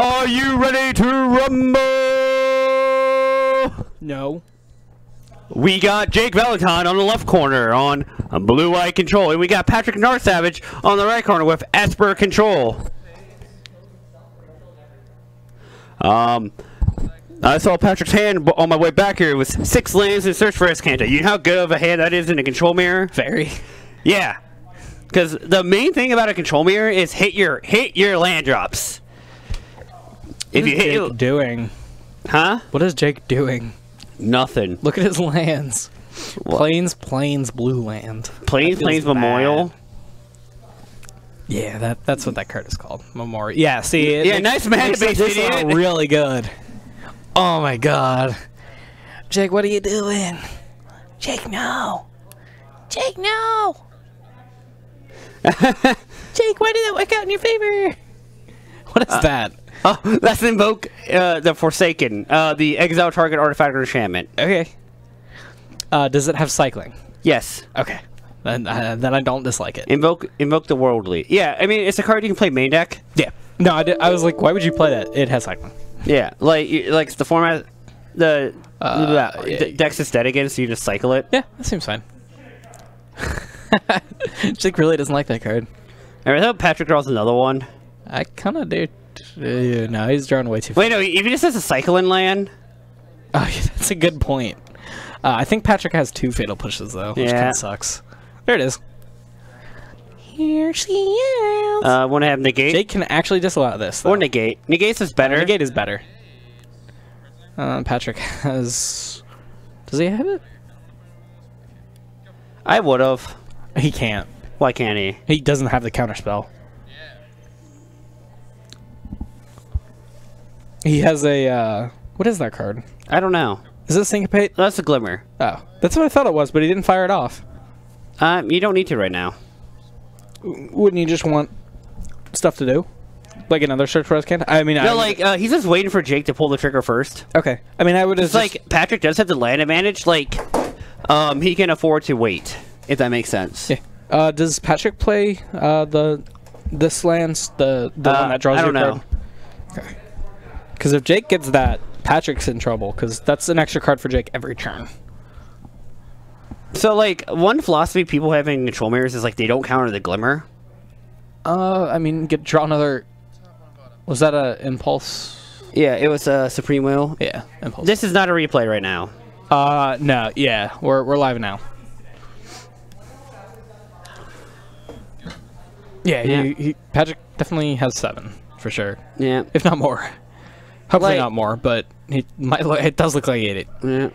Are you ready to rumble? No. We got Jake Valentine on the left corner on blue-white control, and we got Patrick Narsavage on the right corner with Esper control. I saw Patrick's hand on my way back here. It was 6 lands in search for Escanta. You know how good of a hand that is in a control mirror? Very. Yeah. Because the main thing about a control mirror is hit your land drops. If you hit Jake doing? Huh? What is Jake doing? Nothing. Look at his lands. What? Plains, blue land. Plains Memorial. Yeah, that's what that card is called. Memorial. Yeah, see it. Yeah, nice man to be idiot. Really good. Oh my god. Jake, what are you doing? Jake, no. Jake, no. Jake, why did that work out in your favor? What is that? Oh, let's invoke the Forsaken, the exile target artifact or enchantment. Okay. Does it have cycling? Yes. Okay. Then I don't dislike it. Invoke the Worldly. Yeah, I mean, it's a card you can play main deck. Yeah. No, I was like, why would you play that? It has cycling. Yeah, like the format, deck's aesthetic again, so you just cycle it. Yeah, that seems fine. Jake really doesn't like that card. I hope Patrick draws another one. I kind of do. No, he's drawing way too fast. Wait, no, if he just has a cycling land. Oh, yeah, that's a good point. I think Patrick has 2 fatal pushes though, which kind of sucks. There it is. Here she is. Want to have negate? Jake can actually disallow this, though. Or negate. Negate is better. Negate is better. Patrick has... Does he have it? I would have. He can't. Why can't he? He doesn't have the counterspell. He has a, what is that card? I don't know. Is it Syncopate? That's a Glimmer. Oh. That's what I thought it was, but he didn't fire it off. You don't need to right now. Wouldn't you just want stuff to do? Like another search for Escanta? I mean, no, he's just waiting for Jake to pull the trigger first. Okay. I mean, I would just... like, Patrick does have the land advantage. Like, he can afford to wait, if that makes sense. Yeah. Does Patrick play this lands, the one that draws your card? I don't know. Okay. Because if Jake gets that, Patrick's in trouble, because that's an extra card for Jake every turn. So, like, one philosophy people have in control mirrors is, like, they don't counter the Glimmer. I mean, draw another... Was that a Impulse? Yeah, it was a Supreme Will. Yeah, Impulse. This is not a replay right now. No, yeah, we're live now. Yeah, Patrick definitely has 7, for sure. Yeah. If not more. Hopefully not more, but he might. It does look like he ate it. Yeah.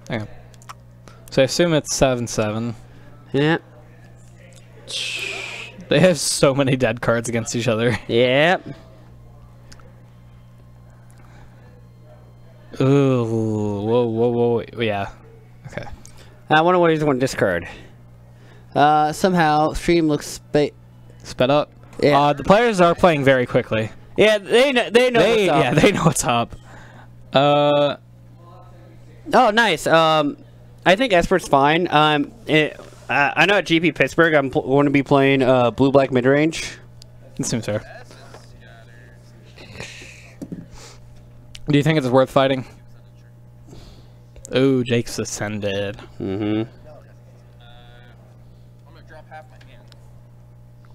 Hang on. So I assume it's 7/7. Yeah. They have so many dead cards against each other. Yeah. Ooh, whoa, yeah. Okay. I wonder what he's going to discard. Somehow stream looks sped up. Yeah. The players are playing very quickly. Yeah, they know what's up. Yeah, they know what's up. Oh, nice. I think Esper's fine. I know at GP Pittsburgh I'm going to be playing blue-black mid-range. It seems fair. Do you think it's worth fighting? Oh, Jake's ascended. Mm-hmm.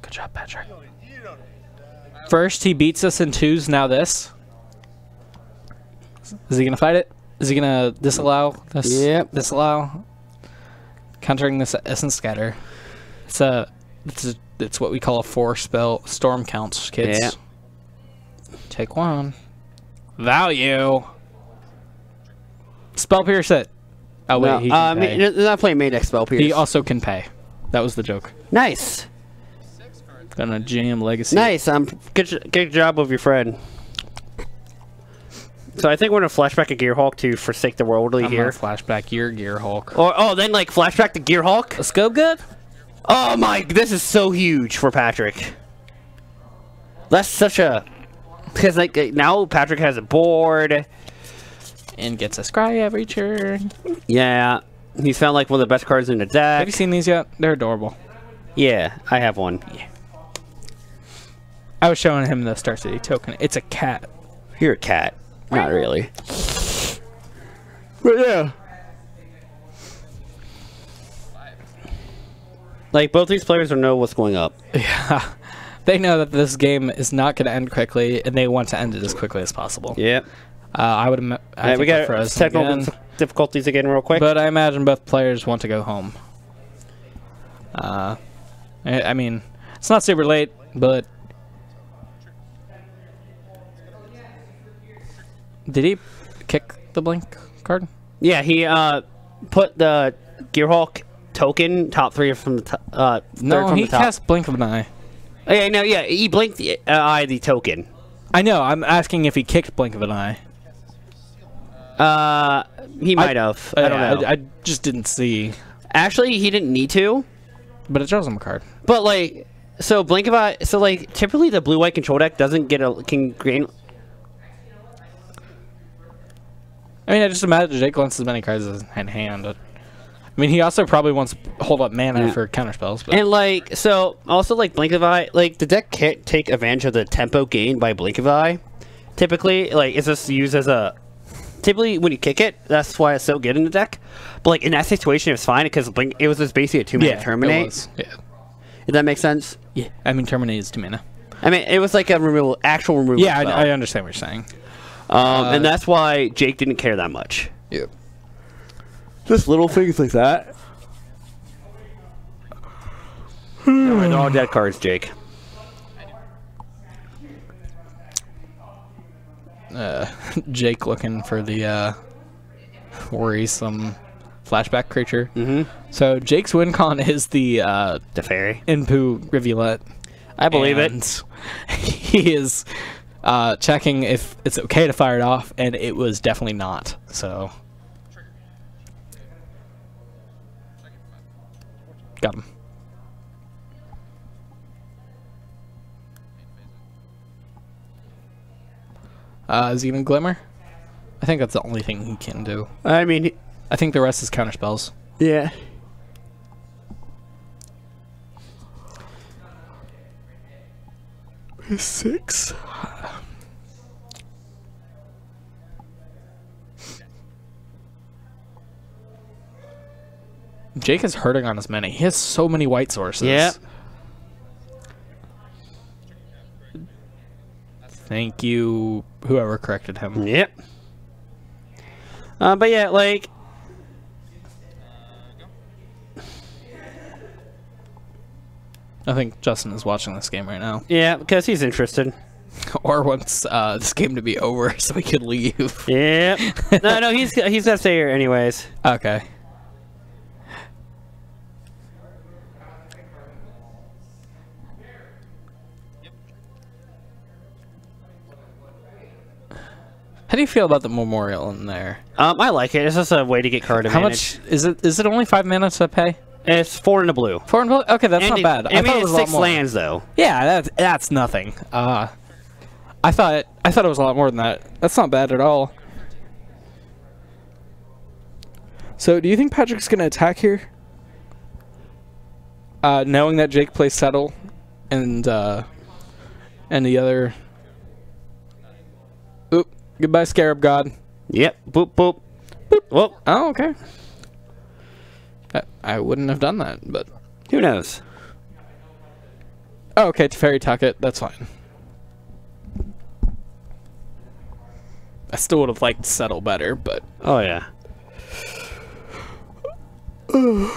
Good job, Patrick. First, he beats us in 2s, now this. Is he going to fight it? Is he going to disallow this? Yep. Disallow? Countering this Essence Scatter. It's what we call a 4-spell storm counts, kids. Yeah. Take 1. Value. Spell Pierce it. Oh, wait, No, he can pay. they're not playing main deck Spell Pierce. He also can pay. That was the joke. Nice. Gonna jam Legacy. Nice. Good job of your friend. So I think we're gonna flashback a Gearhulk to forsake the worldly here. Flashback your Gearhulk. Or then like flashback the Gearhulk. Let's go good. Oh my! This is so huge for Patrick. That's such a because like now Patrick has a board and gets a scry every turn. Yeah, he's found like one of the best cards in the deck. Have you seen these yet? They're adorable. Yeah, I have one. Yeah. I was showing him the Star City token. It's a cat. You're a cat. Not really. But yeah. Like, both these players know what's going up. Yeah. They know that this game is not going to end quickly, and they want to end it as quickly as possible. Yep. I would. We got technical difficulties again, real quick. But I imagine both players want to go home. I mean, it's not super late, but did he kick the blink card? Yeah, he put the Gearhulk token top 3 from the top. No, from he the top. cast Blink of an Eye. Oh, yeah, no, yeah, he blinked the eye the token. I know. I'm asking if he kicked Blink of an Eye. He might have. I don't know. I just didn't see. Actually, he didn't need to. But it draws him a card. But like, so Blink of Eye. So like, typically the blue-white control deck doesn't get a green. I mean, I just imagine Jake wants as many cards as in hand. I mean, he also probably wants to hold up mana for counterspells. But. And like, so also like Blink of Eye, like the deck can't take advantage of the tempo gained by Blink of Eye. Typically, like, it's just used as a. Typically, when you kick it, that's why it's so good in the deck. But like in that situation, it's fine because Blink. It was just basically a 2-mana terminate. It was. Yeah. Did that make sense? Yeah. I mean, terminate is 2 mana. I mean, it was like a removal, actual removal. Yeah, I understand what you're saying. And that's why Jake didn't care that much. Yep. Just little things like that. They're all dead cards, Jake. Jake looking for the worrisome flashback creature. So Jake's win con is the fairy. Inpu Rivulet. I believe it. He is checking if it's okay to fire it off, and it was definitely not. So got him. Is he gonna Glimmer? I think that's the only thing he can do. I mean, I think the rest is counter spells. Yeah. Six. Jake is hurting on his mana. He has so many white sources. Yeah. Thank you, whoever corrected him. Yep. But yeah, like. I think Justin is watching this game right now. Yeah, because he's interested. Or wants this game to be over so he could leave. Yeah. No, he's gonna stay here anyways. Okay. How do you feel about the memorial in there? I like it. It's just a way to get card advantage. How much is it? Is it only 5 mana to pay? It's 4 in the blue. 4 in blue? Okay, that's not bad. I mean, thought it was it's 6 a lot more. lands though. Yeah, that's nothing. I thought it was a lot more than that. That's not bad at all. So, do you think Patrick's gonna attack here? Knowing that Jake plays Settle, and the other. Oop! Goodbye, Scarab God. Yep. Boop boop. Boop. Whoop. Oh, okay. I wouldn't have done that, but who knows? Oh, okay. Teferi Tucket. That's fine. I still would have liked Settle better, but oh yeah. Now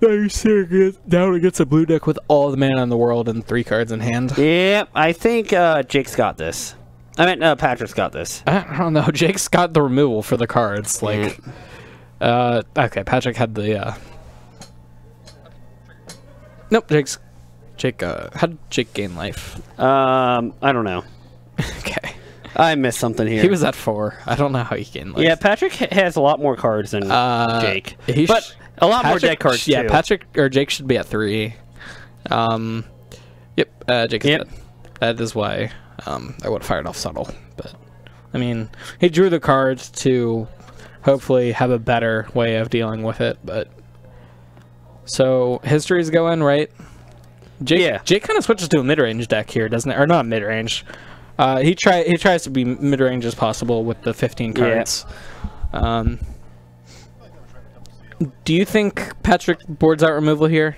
you're serious. Down against a blue deck with all the mana in the world and 3 cards in hand. Yep. I think Jake's got this. I mean, Patrick's got this. I don't know. Jake's got the removal for the cards. Like, okay, Patrick had the. Nope, Jake. How did Jake gain life? I don't know. Okay. I missed something here. He was at 4. I don't know how he gained life. Yeah, Patrick has a lot more cards than Jake. But a lot more dead cards yeah, too. Patrick or Jake should be at 3. Yep. Jake is dead. That is why I would have fired off Subtle. But I mean, he drew the cards to hopefully have a better way of dealing with it. But so history's going right. Jake kind of switches to a mid-range deck here, doesn't it? Or not mid-range. He tries to be mid-range as possible with the 15 cards. Yeah. Do you think Patrick boards out removal here?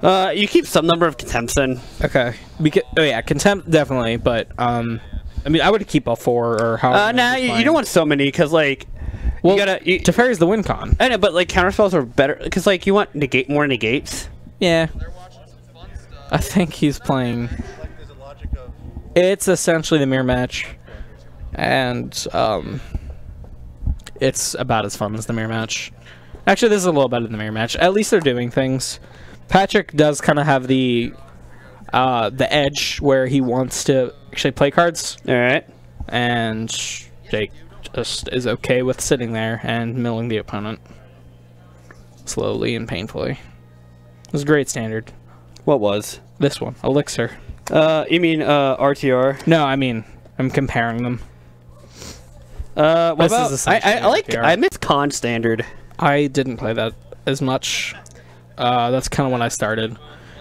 You keep some number of contempts in. Okay. Oh yeah, contempt definitely, but I mean, I would keep a 4 or how. Nah, you don't want so many because like. Well, Teferi's the win con. I know, but like counterspells are better because like you want more negates. Yeah. I think he's playing. It's essentially the mirror match, and it's about as fun as the mirror match. Actually, this is a little better than the mirror match. At least they're doing things. Patrick does kind of have the edge where he wants to actually play cards. All right. And Jake just is okay with sitting there and milling the opponent slowly and painfully. It was a great standard. What was? This one, Elixir. You mean RTR? No, I mean I'm comparing them. What about? I miss Con standard. I didn't play that as much. That's kind of when I started.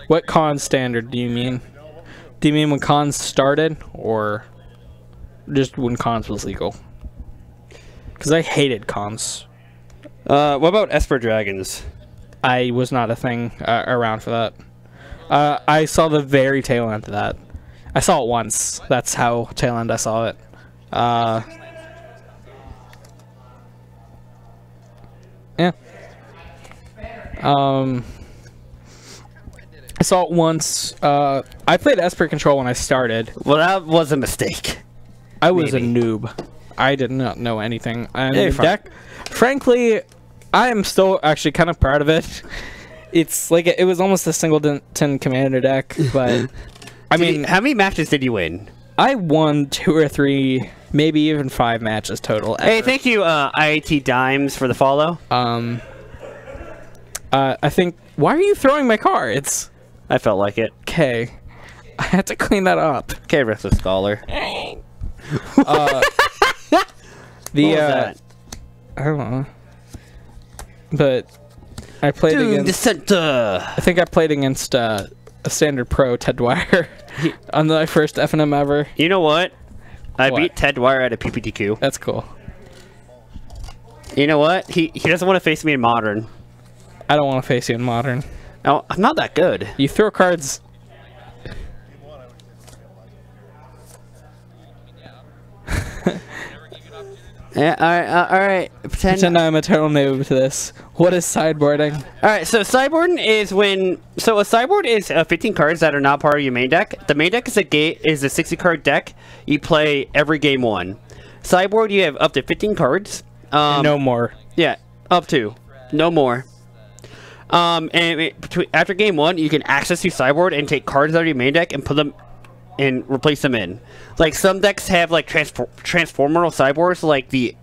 What Con standard do you mean? Do you mean when Cons started, or just when Cons was legal? Because I hated Cons. What about Esper Dragons? I was not a thing around for that. I saw the very tail end of that. I saw it once. That's how tail end I saw it. Yeah. I saw it once. I played Esper Control when I started. Well, that was a mistake. I was a noob. I did not know anything. And the deck, frankly, I am still actually kind of proud of it. It's like it was almost a singleton commander deck, but I mean, how many matches did you win? I won 2 or 3, maybe even 5 matches total. Hey, thank you, IAT Dimes, for the follow. I think. Why are you throwing my cards? I felt like it. Okay, I had to clean that up. Okay, Restless Scholar. I don't know, but I played against. I think I played against a standard pro Ted Dwyer on my first FNM ever. You know what? I beat Ted Dwyer at a PPTQ. That's cool. You know what? He doesn't want to face me in Modern. I don't want to face you in Modern. No, I'm not that good. You throw cards. Yeah, all right. Pretend I'm a total noob to this. What is sideboarding? All right, so sideboarding is when... So a sideboard is 15 cards that are not part of your main deck. The main deck is a 60-card deck. You play every game 1. Sideboard, you have up to 15 cards. No more. Yeah, up to. No more. After game 1, you can access your sideboard and take cards out of your main deck and put them and replace them in. Like some decks have like transformer sideboards. Like the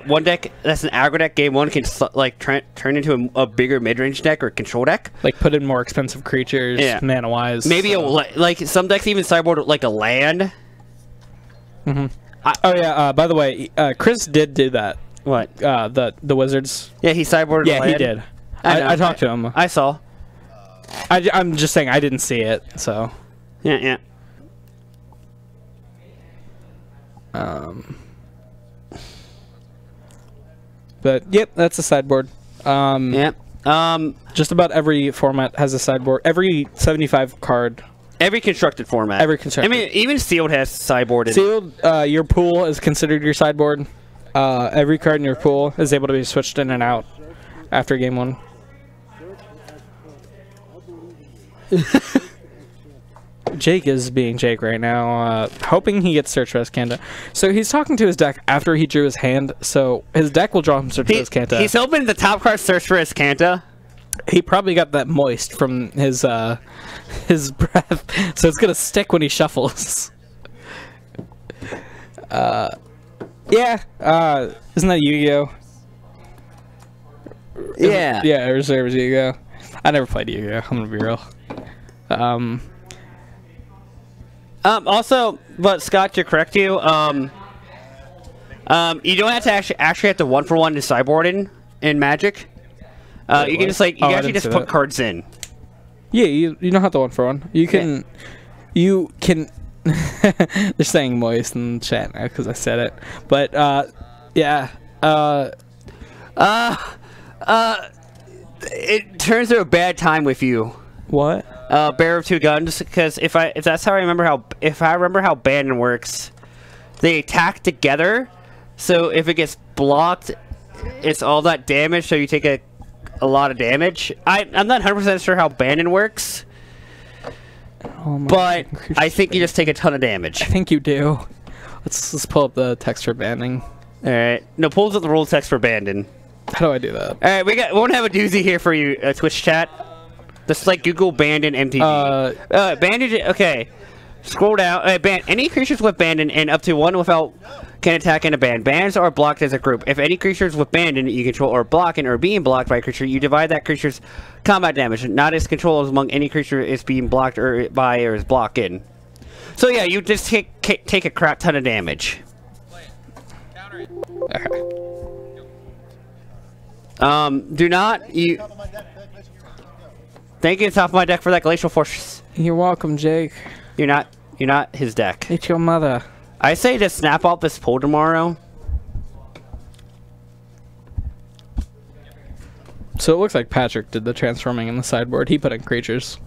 one deck that's an aggro deck, game 1 can like turn into a bigger mid-range deck or control deck. Like put in more expensive creatures, mana wise. Maybe like some decks even sideboard like a land. By the way, Chris did do that. What? The Wizards. Yeah, he sideboarded. Yeah, he did. I talked to him. I saw. I'm just saying I didn't see it. So. Yeah. But yep, that's a sideboard. Just about every format has a sideboard. Every 75 card. Every constructed format. Every constructed. I mean, even sealed has sideboard. Sealed, your pool is considered your sideboard. Every card in your pool is able to be switched in and out after game 1. Jake is being Jake right now, hoping he gets Search for Escanta. So he's talking to his deck after he drew his hand, so his deck will draw him Search for Escanta. He's hoping the top card Search for Escanta. He probably got that moist from his breath, so it's gonna stick when he shuffles. Isn't that Yu-Gi-Oh? Yeah. Yeah, Reserves Yu-Gi-Oh. I never played Yu-Gi-Oh, I'm gonna be real. Also, but Scott, to correct you, you don't have to actually have to 1-for-1 to sideboard in Magic. You can just like you can actually just put cards in. Yeah, you don't have to 1-for-1. You can, you can. They're saying moist in the chat now because I said it. But yeah. It turns to a bad time with you. What? Bearer of two guns, because if that's how I remember how Bandon works, they attack together. So if it gets blocked, it's all that damage. So you take a lot of damage. I'm not 100% sure how Bandon works, but I think you just take a ton of damage. I think you do. Let's pull up the text for banding. All right. No, pulls up the rule text for Bandon. How do I do that? All right, we won't have a doozy here for you, Twitch chat. Just like Google Bandon MTG. Bandon. Okay. Scroll down. Any creatures with Bandon and up to one without can attack in a band. Bans are blocked as a group. If any creatures with Bandon you control are blocking or being blocked by a creature, you divide that creature's combat damage, not its control as among any creature is being blocked or by or is blocking. So yeah, you just take a crap ton of damage. Okay. Do not you. Thank you, top of my deck for that Glacial Fortress. You're welcome, Jake. You're not his deck. It's your mother. I say to snap out this pull tomorrow. So it looks like Patrick did the transforming in the sideboard. He put in creatures.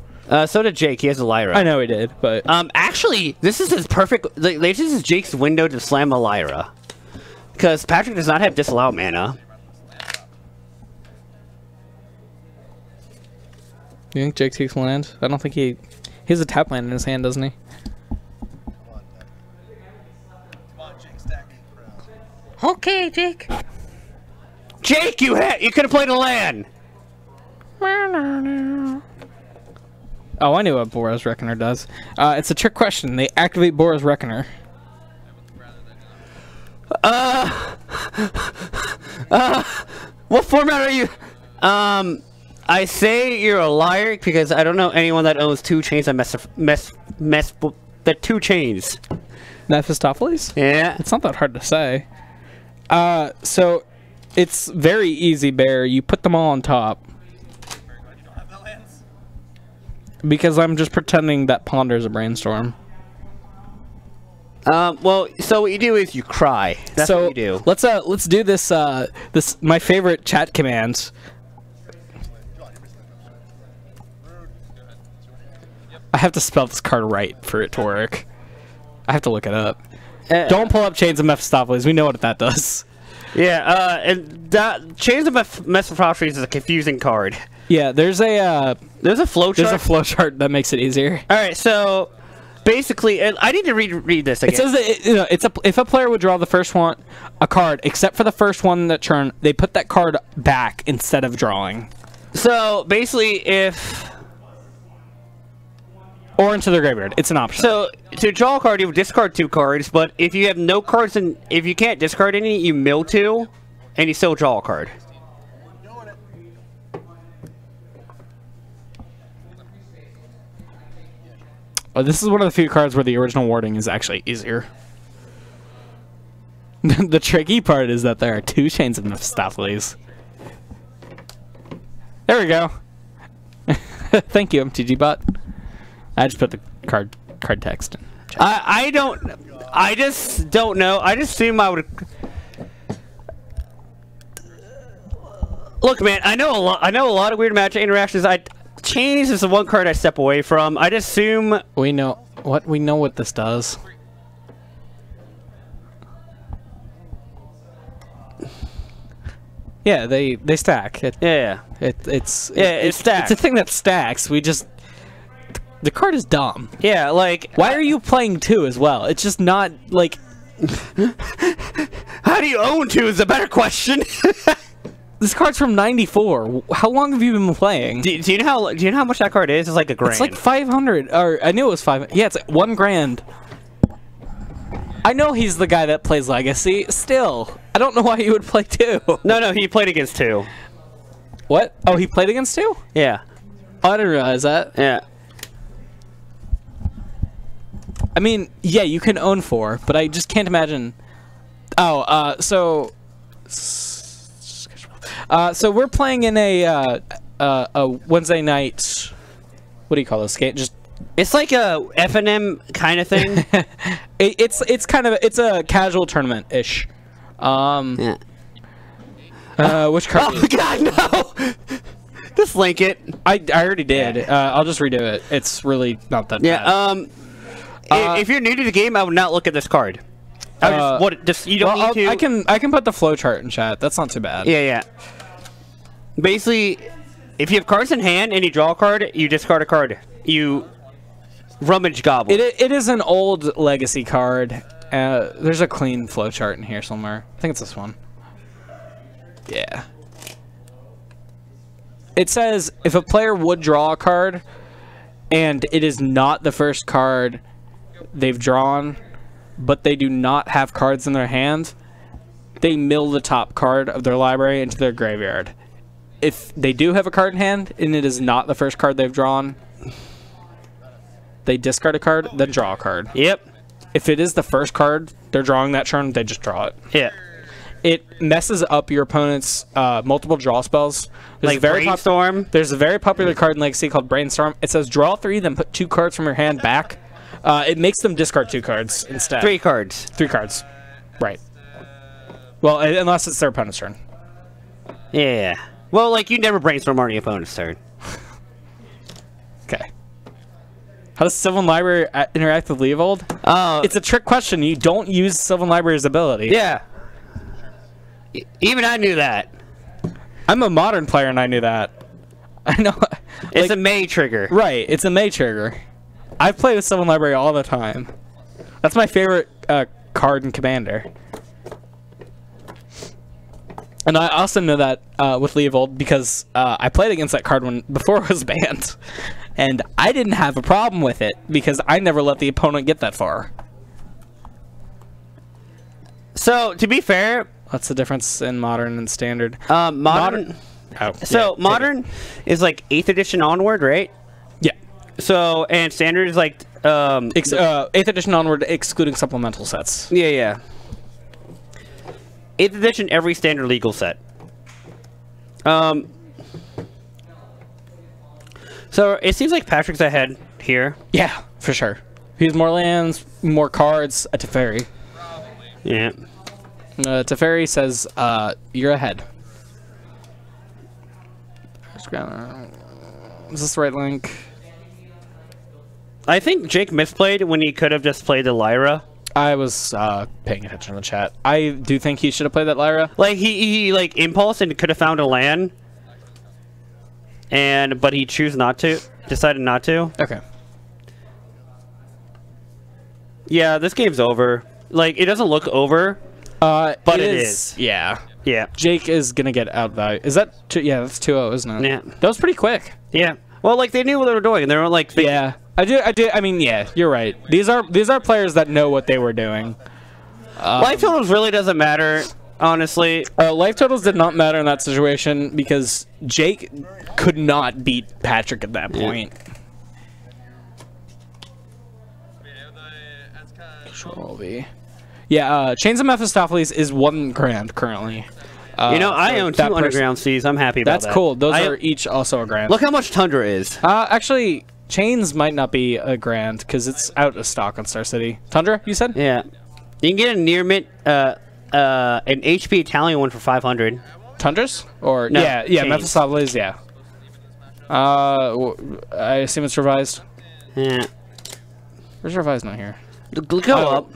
So did Jake. He has a Lyra. I know he did, but actually, this is his perfect. This is Jake's window to slam a Lyra, because Patrick does not have disallowed mana. You think Jake takes land? I don't think he has a tap land in his hand, doesn't he? Okay, Jake. Jake, you could have played a land. Oh, I knew what Boros Reckoner does. It's a trick question. They activate Boros Reckoner. What format are you? I say you're a liar because I don't know anyone that owns 2 chains of the 2 chains. Mephistopheles? Yeah. It's not that hard to say. So it's very easy, Bear. You put them all on top. Because I'm just pretending that Ponder's a brainstorm. Well, so what you do is you cry. That's what you do. Let's do this. This my favorite chat command. I have to spell this card right for it to work. I have to look it up. Don't pull up Chains of Mephistopheles. We know what that does. Yeah, and that Chains of Mephistopheles is a confusing card. Yeah, there's a flowchart. There's a flowchart that makes it easier. All right, so basically, I need to read this again. It says that if a player would draw the first one a card, except for the first one that turn, they put that card back instead of drawing. So basically, or into the graveyard. It's an option. So to draw a card, you discard 2 cards, but if you have no cards and if you can't discard any, you mill 2, and you still draw a card. Oh, this is one of the few cards where the original wording is actually easier. The tricky part is that there are 2 Chains of Mephistopheles. There we go. Thank you, MTG bot. I just put the card text in. I just don't know. I just assume I would. Look, man, I know a lot of weird Magic interactions. Chains is the one card I step away from. I just assume we know what this does. Yeah, they stack. It's stacked. It's a thing that stacks. The card is dumb. Yeah, like why are you playing 2 as well? It's just not like. How do you own 2 is a better question. This card's from '94. How long have you been playing? Do you know how much that card is? It's like $1 grand. It's like 500. Or I knew it was 5. Yeah, it's like $1 grand. I know he's the guy that plays Legacy. Still, I don't know why he would play 2. No, he played against 2. What? Oh, he played against 2? Yeah. Oh, I didn't realize that. Yeah. I mean, yeah, you can own 4, but I just can't imagine. Oh, so we're playing in a Wednesday night what do you call this game? Just It's like a F&M kind of thing. it's kind of a casual tournament ish. Yeah. Which card? Oh God, no! Just link it. I already did. I'll just redo it. It's really not that bad. If you're new to the game, I would not look at this card. You don't need to. I can put the flow chart in chat. That's not too bad. Yeah. Basically, if you have cards in hand and you draw a card, you discard a card. You rummage gobble. It is an old legacy card. There's a clean flow chart in here somewhere. I think it's this one. Yeah. It says if a player would draw a card and it is not the first card they've drawn, but they do not have cards in their hand, they mill the top card of their library into their graveyard. If they do have a card in hand and it is not the first card they've drawn, they discard a card, then draw a card. Yep. If it is the first card they're drawing that turn, they just draw it. Yeah. It messes up your opponent's multiple draw spells. Like Brainstorm. There's a very popular card in Legacy called Brainstorm. It says draw 3, then put 2 cards from your hand back. It makes them discard 2 cards instead. 3 cards. 3 cards. Right. Well, unless it's their opponent's turn. Yeah. Well, like, you never brainstorm on your opponent's turn. Okay. How does Sylvan Library interact with Leovold? It's a trick question. You don't use Sylvan Library's ability. Yeah. Even I knew that. I'm a modern player and I knew that. I know. It's a May trigger. Right. It's a May trigger. I play with Sylvan Library all the time. That's my favorite card in Commander. And I also know that with Leovold because I played against that card before it was banned. And I didn't have a problem with it because I never let the opponent get that far. So, to be fair... What's the difference in Modern and Standard? Modern is like 8th edition onward, right? Yeah. So, and Standard is like... 8th edition onward, excluding supplemental sets. Yeah. 8th edition, every standard legal set. So, it seems like Patrick's ahead here. Yeah, for sure. He has more lands, more cards, a Teferi. Yeah. Teferi says, you're ahead. Is this the right link? I think Jake misplayed when he could have just played the Lyra. I was paying attention to the chat. I do think he should have played that Lyra. Like, he like, impulsed and could have found a land. But he decided not to. Okay. Yeah, this game's over. Like, it doesn't look over. But it is. Yeah. Yeah. Jake is gonna get outvalued. Is that yeah, that's 2-0, isn't it? Yeah. That was pretty quick. Yeah. Well, like, they knew what they were doing. They were like... Yeah. I mean, yeah, you're right. These are players that know what they were doing. Life totals really doesn't matter, honestly. Life totals did not matter in that situation because Jake could not beat Patrick at that point. Control V. Yeah, Chains of Mephistopheles is $1 grand currently. I own 2 Underground Seas. I'm happy about that. That's cool. Those are each also $1 grand. Look how much Tundra is. Actually, Chains might not be $1 grand because it's out of stock on Star City. Tundra, you said? Yeah. You can get a near mint, an HP Italian one for 500. Tundras? Or no, yeah, Mephistopheles, yeah. I assume it's revised. Yeah. Where's revised? Not here. Go up.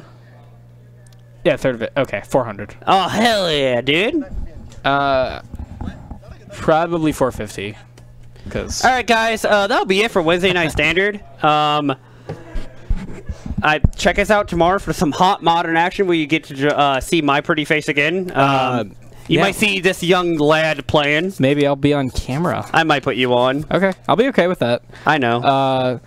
Yeah, third of it. Okay, 400. Oh hell yeah, dude. Probably 450. All right, guys. That'll be it for Wednesday Night Standard. Check us out tomorrow for some hot modern action where you get to see my pretty face again. You might see this young lad playing. Maybe I'll be on camera. I might put you on. Okay, I'll be okay with that. I know.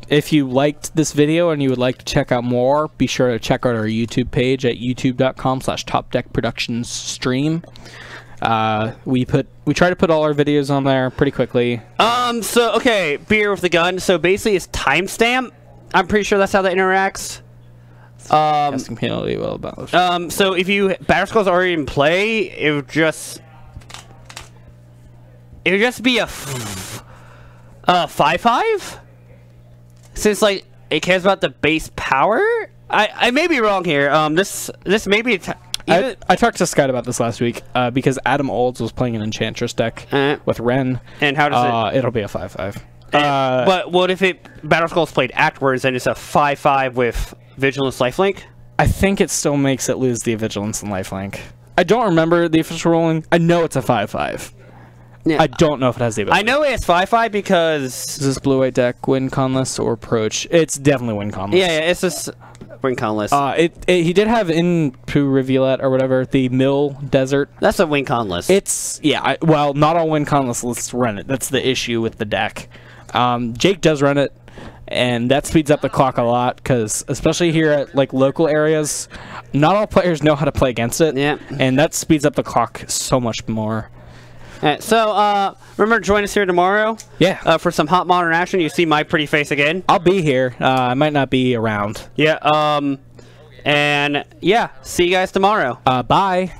If you liked this video and you would like to check out more, be sure to check out our YouTube page at youtube.com/TopDeckProductionsStream. We try to put all our videos on there pretty quickly. So okay, beer with the gun. So basically, it's timestamp. I'm pretty sure that's how that interacts. Asking penalty will abolish. So if you Battle Skull's already in play, it would just be a 5/5? Since like it cares about the base power? I may be wrong here. This may be I talked to Scott about this last week because Adam Olds was playing an Enchantress deck with Ren. And how does It'll be a 5/5. But what if Battle Skull's played afterwards and it's a 5/5 with Vigilance Lifelink? I think it still makes it lose the Vigilance and Lifelink. I don't remember the official ruling. I know it's a 5/5. Yeah. I don't know if it has the ability. I know it's 5/5 because... Is this blue-white deck win conless or approach? It's definitely win conless. Yeah, it's just win conless. He did have in Rivulet or whatever, the Mill Desert. That's a win conless. It's, yeah, well, not all win conless lists run it. That's the issue with the deck. Jake does run it, and that speeds up the clock a lot, because especially here at like local areas, not all players know how to play against it. Yeah. And that speeds up the clock so much more. Alright, so remember to join us here tomorrow. Yeah. For some hot modern action. You see my pretty face again. I'll be here. I might not be around. Yeah. And yeah, see you guys tomorrow. Bye.